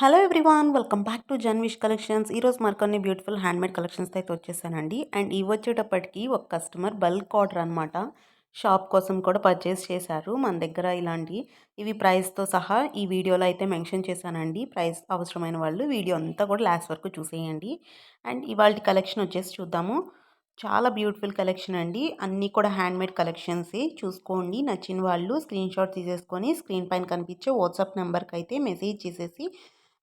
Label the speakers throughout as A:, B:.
A: Hello everyone, welcome back to Janvish collections. ఈరోజు మరికొన్ని beautiful handmade కలెక్షన్స్తో అయితే వచ్చేసానండి. అండ్ ఇవి వచ్చేటప్పటికి ఒక కస్టమర్ బల్క్ ఆర్డర్ అనమాట. షాప్ కోసం కూడా పర్చేస్ చేశారు. మన దగ్గర ఇవి ప్రైస్తో సహా ఈ వీడియోలో అయితే మెన్షన్ చేశానండి. ప్రైస్ అవసరమైన వాళ్ళు వీడియో అంతా కూడా లాస్ట్ వరకు చూసేయండి. అండ్ ఇవాళ కలెక్షన్ వచ్చేసి చూద్దాము. చాలా బ్యూటిఫుల్ కలెక్షన్ అండి. అన్నీ కూడా హ్యాండ్మేడ్ కలెక్షన్సే. చూసుకోండి. నచ్చిన వాళ్ళు స్క్రీన్ షాట్ తీసేసుకొని స్క్రీన్ పైన కనిపించే వాట్సాప్ నెంబర్కి అయితే మెసేజ్ చేసేసి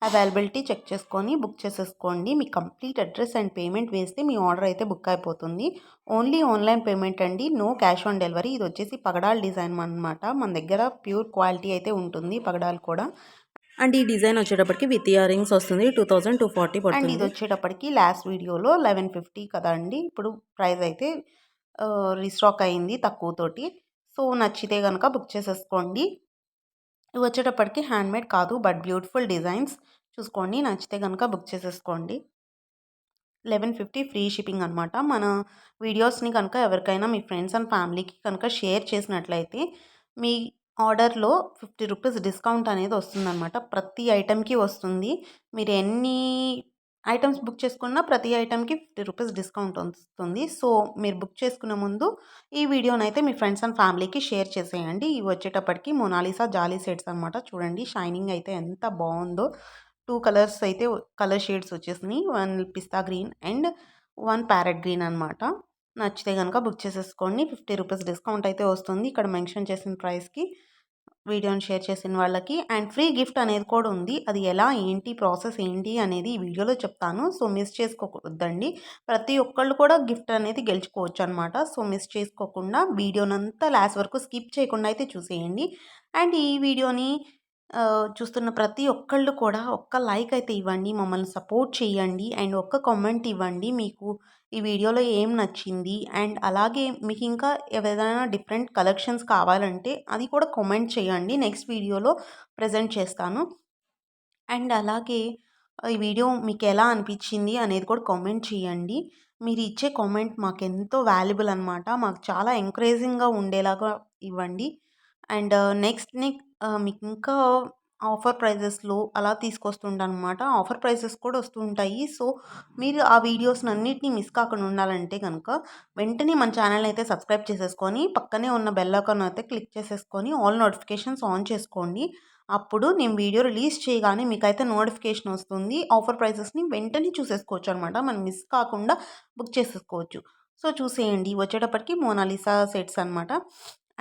A: అవైలబిలిటీ చెక్ చేసుకొని బుక్ చేసేసుకోండి. మీ కంప్లీట్ అడ్రస్ అండ్ పేమెంట్ వేస్తే మీ ఆర్డర్ అయితే బుక్ అయిపోతుంది. ఓన్లీ ఆన్లైన్ పేమెంట్ అండి. No cash on delivery. ఇది వచ్చేసి పగడాల్ డిజైన్ అనమాట. మన దగ్గర ప్యూర్ క్వాలిటీ అయితే ఉంటుంది పగడాలు కూడా. అండ్ ఈ డిజైన్ వచ్చేటప్పటికి విత్ ఇయర్ రింగ్స్ వస్తుంది. 2240 పడుతుంది. అండ్ ఇది వచ్చేటప్పటికి లాస్ట్ వీడియోలో 1150 కదా అండి. ఇప్పుడు ప్రైస్ అయితే రీస్టాక్ అయింది తక్కువతోటి. సో నచ్చితే కనుక బుక్ చేసేసుకోండి. ఇవి వచ్చేటప్పటికి హ్యాండ్మేడ్ కాదు, బట్ బ్యూటిఫుల్ డిజైన్స్. చూసుకోండి. నచ్చితే కనుక బుక్ చేసేసుకోండి. 1150 ఫ్రీ షిప్పింగ్ అనమాట. మన వీడియోస్ని కనుక ఎవరికైనా మీ ఫ్రెండ్స్ అండ్ ఫ్యామిలీకి కనుక షేర్ చేసినట్లయితే మీ ఆర్డర్లో 50 రూపీస్ డిస్కౌంట్ అనేది వస్తుందన్నమాట. ప్రతి ఐటెంకి వస్తుంది. మీరు ఎన్ని ఐటమ్స్ బుక్ చేసుకున్నా ప్రతి ఐటెంకి 50 రూపీస్ డిస్కౌంట్ వస్తుంది. సో మీరు బుక్ చేసుకునే ముందు ఈ వీడియోనైతే మీ ఫ్రెండ్స్ అండ్ ఫ్యామిలీకి షేర్ చేసేయండి. ఇవి వచ్చేటప్పటికి మొనాలిసా జాలీ సెట్స్ అనమాట. చూడండి షైనింగ్ అయితే ఎంత బాగుందో. 2 కలర్స్ అయితే కలర్ షేడ్స్ వచ్చేసినాయి. 1 పిస్తా గ్రీన్ అండ్ 1 ప్యారెట్ గ్రీన్ అనమాట. నచ్చితే కనుక బుక్ చేసేసుకోండి. 50 రూపీస్ డిస్కౌంట్ అయితే వస్తుంది. ఇక్కడ మెన్షన్ చేసిన ప్రైస్కి వీడియోని షేర్ చేసిన వాళ్ళకి. అండ్ ఫ్రీ గిఫ్ట్ అనేది కూడా ఉంది. అది ఎలా ఏంటి ప్రాసెస్ ఏంటి అనేది ఈ వీడియోలో చెప్తాను. సో మిస్ చేసుకోవద్దండి. ప్రతి ఒక్కళ్ళు కూడా గిఫ్ట్ అనేది గెలుచుకోవచ్చు అనమాట. సో మిస్ చేసుకోకుండా వీడియోనంతా లాస్ట్ వరకు స్కిప్ చేయకుండా అయితే చూసేయండి. అండ్ ఈ వీడియోని చూస్తున్న ప్రతి ఒక్కళ్ళు కూడా ఒక్క లైక్ అయితే ఇవ్వండి. మమ్మల్ని సపోర్ట్ చేయండి. అండ్ ఒక్క కామెంట్ ఇవ్వండి. మీకు ఈ వీడియోలో ఏం నచ్చింది అండ్ అలాగే మీకు ఇంకా ఏదైనా డిఫరెంట్ కలెక్షన్స్ కావాలంటే అది కూడా కామెంట్ చేయండి. నెక్స్ట్ వీడియోలో ప్రజెంట్ చేస్తాను. అండ్ అలాగే ఈ వీడియో మీకు ఎలా అనిపించింది అనేది కూడా కామెంట్ చేయండి. మీరు ఇచ్చే కామెంట్ మాకెంతో వాల్యుబుల్ అనమాట. మాకు చాలా ఎంకరేజింగ్గా ఉండేలాగా ఇవ్వండి. అండ్ నెక్స్ట్ మీకు ఇంకా ఆఫర్ ప్రైజెస్లో అలా తీసుకొస్తుంటానమాట. ఆఫర్ ప్రైజెస్ కూడా వస్తూ ఉంటాయి. సో మీరు ఆ వీడియోస్ని అన్నిటిని మిస్ కాకుండా ఉండాలంటే కనుక వెంటనే మన ఛానల్ అయితే సబ్స్క్రైబ్ చేసేసుకొని పక్కనే ఉన్న బెల్ ఐకాన్ అయితే క్లిక్ చేసేసుకొని ఆల్ నోటిఫికేషన్స్ ఆన్ చేసుకోండి. అప్పుడు నేను వీడియో రిలీజ్ చేయగానే మీకైతే నోటిఫికేషన్ వస్తుంది. ఆఫర్ ప్రైసెస్ని వెంటనే చూసేసుకోవచ్చు అనమాట. మనం మిస్ కాకుండా బుక్ చేసేసుకోవచ్చు. సో చూసేయండి. వచ్చేటప్పటికి మోనాలిసా సెట్స్ అనమాట.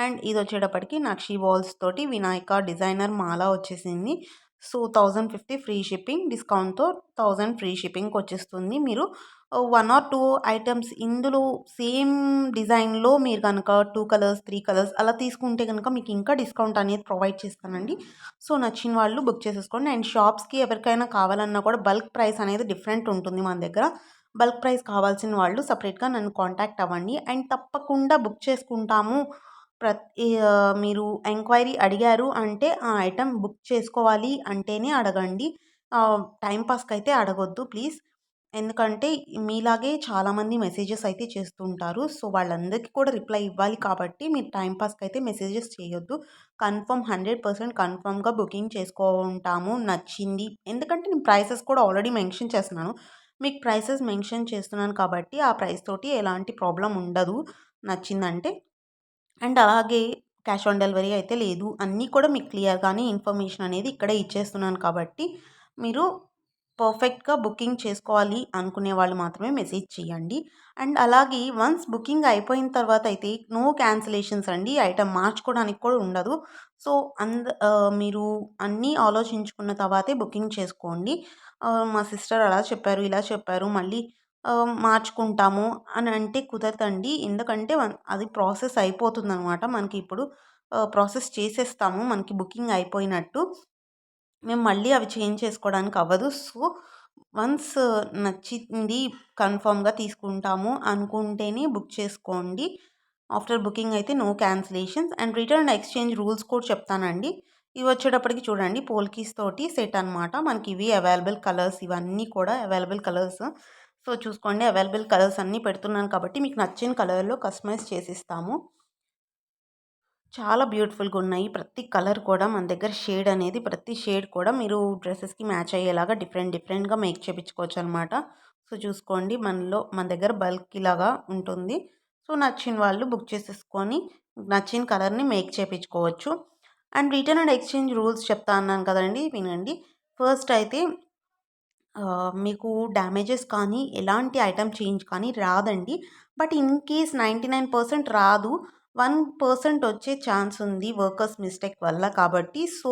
A: అండ్ ఇది వచ్చేటప్పటికి నక్షి బాల్స్ తోటి వినాయక డిజైనర్ మాల వచ్చేసింది. సో 1050 ఫ్రీ షిప్పింగ్, డిస్కౌంట్తో 1000 ఫ్రీ షిప్పింగ్కి వచ్చేస్తుంది. మీరు 1 ఆర్ 2 ఐటమ్స్ ఇందులో సేమ్ డిజైన్లో మీరు కనుక 2 కలర్స్ 3 కలర్స్ అలా తీసుకుంటే కనుక మీకు ఇంకా డిస్కౌంట్ అనేది ప్రొవైడ్ చేస్తానండి. సో నచ్చిన వాళ్ళు బుక్ చేసేసుకోండి. అండ్ షాప్స్కి ఎవరికైనా కావాలన్నా కూడా బల్క్ ప్రైస్ అనేది డిఫరెంట్ ఉంటుంది మన దగ్గర. బల్క్ ప్రైస్ కావాల్సిన వాళ్ళు సపరేట్గా నన్ను కాంటాక్ట్ అవ్వండి. అండ్ తప్పకుండా బుక్ చేసుకుంటాము. మీరు ఎంక్వైరీ అడిగారు అంటే ఆ ఐటెం బుక్ చేసుకోవాలి అంటేనే అడగండి. టైం పాస్కి అయితే అడగొద్దు ప్లీజ్. ఎందుకంటే మీలాగే చాలామంది మెసేజెస్ అయితే చేస్తుంటారు. సో వాళ్ళందరికీ కూడా రిప్లై ఇవ్వాలి కాబట్టి మీరు టైం పాస్కి అయితే మెసేజెస్ చేయొద్దు. కన్ఫర్మ్ 100% కన్ఫర్మ్గా బుకింగ్ చేసుకుంటాము నచ్చింది. ఎందుకంటే నేను ప్రైసెస్ కూడా ఆల్రెడీ మెన్షన్ చేస్తున్నాను. మీకు ప్రైసెస్ మెన్షన్ చేస్తున్నాను కాబట్టి ఆ ప్రైస్ తోటి ఎలాంటి ప్రాబ్లం ఉండదు నచ్చిందంటే. అండ్ అలాగే క్యాష్ ఆన్ డెలివరీ అయితే లేదు. అన్నీ కూడా మీకు క్లియర్‌గానే ఇన్ఫర్మేషన్ అనేది ఇక్కడే ఇచ్చేస్తున్నాను కాబట్టి మీరు పర్ఫెక్ట్‌గా బుకింగ్ చేసుకోవాలి అనుకునే వాళ్ళు మాత్రమే మెసేజ్ చేయండి. అండ్ అలాగే వన్స్ బుకింగ్ అయిపోయిన తర్వాత అయితే నో క్యాన్సిలేషన్స్ అండి. ఐటెమ్ మార్చుకోవడానికి కూడా ఉండదు. సో మీరు అన్నీ ఆలోచించుకున్న తర్వాతే బుకింగ్ చేసుకోండి. మా సిస్టర్ అలా చెప్పారు, ఇలా చెప్పారు మళ్ళీ మార్చుకుంటాము అని అంటే కుదరదండి. ఎందుకంటే అది ప్రాసెస్ అయిపోతుందనమాట. మనకి ఇప్పుడు ప్రాసెస్ చేసేస్తాము. మనకి బుకింగ్ అయిపోయినట్టు. మేము మళ్ళీ అవి చేంజ్ చేసుకోవడానికి అవ్వదు. సో వన్స్ నచ్చింది కన్ఫర్మ్‌గా తీసుకుంటాము అనుకుంటేనే బుక్ చేసుకోండి. ఆఫ్టర్ బుకింగ్ అయితే no cancellations. And return and exchange rules కూడా చెప్తానండి. ఇవి వచ్చేటప్పటికి చూడండి పోల్కీస్ తోటి సెట్ అనమాట. మనకి ఇవి అవైలబుల్ కలర్స్ ఇవన్నీ కూడా అవైలబుల్ కలర్స్. సో చూసుకోండి అవైలబుల్ కలర్స్ అన్నీ పెడుతున్నాను కాబట్టి మీకు నచ్చిన కలర్‌లో కస్టమైజ్ చేసిస్తాము. చాలా బ్యూటిఫుల్‌గా ఉన్నాయి. ప్రతి కలర్ కూడా మన దగ్గర షేడ్ అనేది ప్రతి షేడ్ కూడా మీరు డ్రెసెస్‌కి మ్యాచ్ అయ్యేలాగా డిఫరెంట్ డిఫరెంట్‌గా మేక్ చేపించుకోవచ్చనమాట. సో, చూసుకోండి మన దగ్గర బల్క్ ఇలాగా ఉంటుంది. సో, నచ్చిన వాళ్ళు బుక్ చేసేసుకొని నచ్చిన కలర్‌ని మేక్ చేపించుకోవచ్చు. And return and exchange rules చెప్తా అన్నాను కదండీ! వినండి. ఫస్ట్ అయితే మీకు డ్యామేజెస్ కానీ, ఎలాంటి ఐటెమ్ చేంజ్ కానీ రాదండి. బట్ ఇన్ కేస్ 99% రాదు. 1% వచ్చే ఛాన్స్ ఉంది వర్కర్స్ మిస్టేక్ వల్ల కాబట్టి. సో,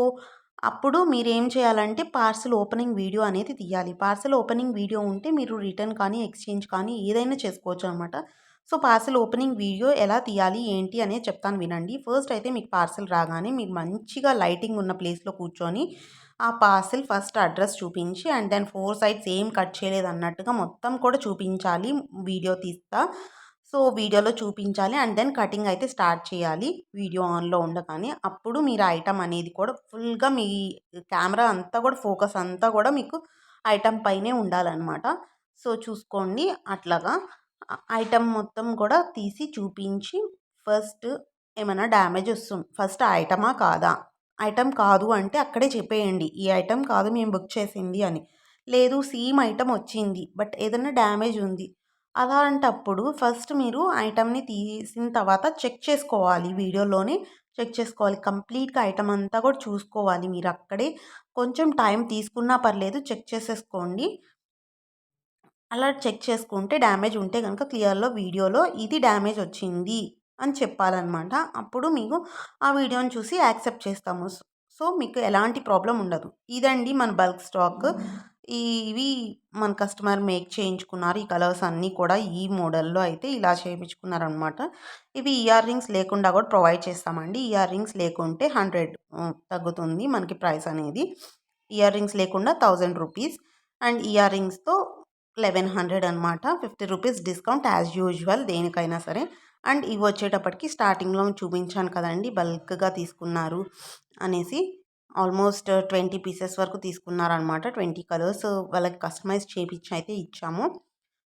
A: అప్పుడు మీరేం చేయాలంటే పార్సెల్ ఓపెనింగ్ వీడియో అనేది తీయాలి. పార్సెల్ ఓపెనింగ్ వీడియో ఉంటే మీరు రిటర్న్ కానీ, ఎక్స్‌చేంజ్ కానీ ఏదైనా చేసుకోవచ్చనమాట. సో, పార్సెల్ ఓపెనింగ్ వీడియో ఎలా తీయాలి, ఏంటి అనేది చెప్తాను వినండి. ఫస్ట్ అయితే మీకు పార్సెల్ రాగానే మీరు మంచిగా లైటింగ్ ఉన్న ప్లేస్‌లో కూర్చొని ఆ పార్సెల్ ఫస్ట్ అడ్రస్ చూపించి అండ్ దెన్ 4 సైడ్స్ ఏం కట్ చేయలేదన్నట్టుగా మొత్తం కూడా చూపించాలి వీడియో తీస్తా. సో, వీడియోలో చూపించాలి అండ్ దెన్ కటింగ్ అయితే స్టార్ట్ చేయాలి వీడియో ఆన్‌లో ఉండగానే. అప్పుడు మీరు ఐటెమ్ అనేది కూడా ఫుల్‌గా మీ కెమెరా అంతా కూడా ఫోకస్ అంతా కూడా మీకు ఐటెమ్ పైనే ఉండాలనమాట. సో, చూసుకోండి అట్లాగా ఐటెమ్ మొత్తం కూడా తీసి చూపించి ఫస్ట్ ఏమైనా డ్యామేజ్ ఫస్ట్ ఐటమా కాదా? ఐటెమ్ కాదు అంటే అక్కడే చెప్పేయండి. ఈ ఐటెమ్ కాదు మేము బుక్ చేసింది అని. లేదు సేమ్ ఐటెమ్ వచ్చింది. బట్ ఏదన్నా డ్యామేజ్ ఉంది. అలాంటప్పుడు ఫస్ట్ మీరు ఐటెమ్‌ని తీసిన తర్వాత చెక్ చేసుకోవాలి. వీడియోలోనే చెక్ చేసుకోవాలి. కంప్లీట్‌గా ఐటెమ్ అంతా కూడా చూసుకోవాలి మీరక్కడే. కొంచెం టైం తీసుకున్నా పర్లేదు చెక్ చేసేసుకోండి. అలా చెక్ చేసుకుంటే డ్యామేజ్ ఉంటే గనుక క్లియర్‌లో వీడియోలో ఇది డ్యామేజ్ వచ్చింది అని చెప్పాలనమాట. అప్పుడు మీకు ఆ వీడియోని చూసి యాక్సెప్ట్ చేస్తాము. సో, మీకు ఎలాంటి ప్రాబ్లమ్ ఉండదు. ఇదండి మన బల్క్ స్టాక్. ఇవి మన కస్టమర్ మేక్ చేయించుకున్నారు. ఈ కలర్స్ అన్నీ కూడా ఈ మోడల్‌లో అయితే ఇలా చేపించుకున్నారనమాట. ఇవి ఇయర్ రింగ్స్ లేకుండా కూడా ప్రొవైడ్ చేస్తామండి. ఇయర్ రింగ్స్ లేకుంటే 100 తగ్గుతుంది మనకి ప్రైస్ అనేది. ఇయర్ రింగ్స్ లేకుండా 1000 రూపీస్ అండ్ ఇయర్ రింగ్స్‌తో 1100 అనమాట. 50 రూపీస్ డిస్కౌంట్ యాజ్ యూజువల్ దేనికైనా సరే. అండ్ ఇవి వచ్చేటప్పటికి స్టార్టింగ్‌లో చూపించాను కదండీ! బల్క్‌గా తీసుకున్నారు అనేసి. ఆల్మోస్ట్ 20 పీసెస్ వరకు తీసుకున్నారనమాట. 20 కలర్స్ వాళ్ళకి కస్టమైజ్ చేపిచ్చి అయితే ఇచ్చాము.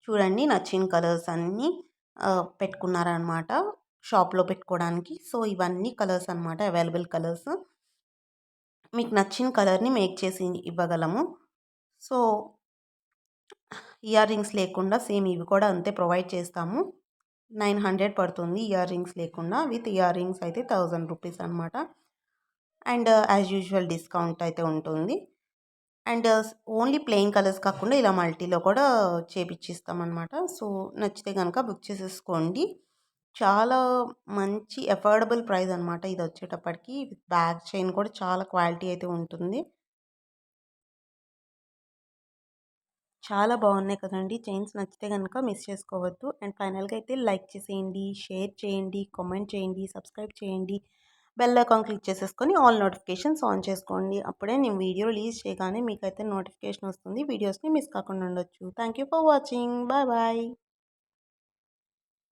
A: చూడండి నచ్చిన కలర్స్ అన్నీ పెట్టుకున్నారనమాట షాప్‌లో పెట్టుకోవడానికి. సో, ఇవన్నీ కలర్స్ అనమాట అవైలబుల్ కలర్స్. మీకు నచ్చిన కలర్‌ని మేక్ చేసి ఇవ్వగలము. సో, ఇయర్ రింగ్స్ లేకుండా సేమ్ ఇవి కూడా అంతే ప్రొవైడ్ చేస్తాము. 900 పడుతుంది ఇయర్ రింగ్స్ లేకుండా. విత్ ఇయర్ రింగ్స్ అయితే 1000 రూపీస్ అనమాట. అండ్ యాజ్ యూజువల్ డిస్కౌంట్ అయితే ఉంటుంది. అండ్ ఓన్లీ ప్లెయిన్ కలర్స్ కాకుండా ఇలా మల్టీలో కూడా చేపిచ్చిస్తామనమాట. సో, నచ్చితే గనక బుక్ చేసేసుకోండి. చాలా మంచి అఫోర్డబుల్ ప్రైస్ అనమాట ఇదొచ్చేటప్పటికి. విత్ బ్యాక్ చైన్ కూడా చాలా క్వాలిటీ అయితే ఉంటుంది. చాలా బాగున్నాయి కదండీ! చైన్స్ నచ్చితే గనుక మిస్ చేసుకోవద్దు. అండ్ ఫైనల్‌గా అయితే లైక్ చేసేయండి, షేర్ చేయండి, కామెంట్ చేయండి, సబ్స్క్రైబ్ చేయండి. బెల్ ఐకాన్ క్లిక్ చేసేసుకొని ఆల్ నోటిఫికేషన్స్ ఆన్ చేసుకోండి. అప్పుడే నేను వీడియో రిలీజ్ చేయగానే మీకైతే నోటిఫికేషన్ వస్తుంది. వీడియోస్‌ని మిస్ కాకుండా ఉండొచ్చు. Thank you for watching. Bye bye.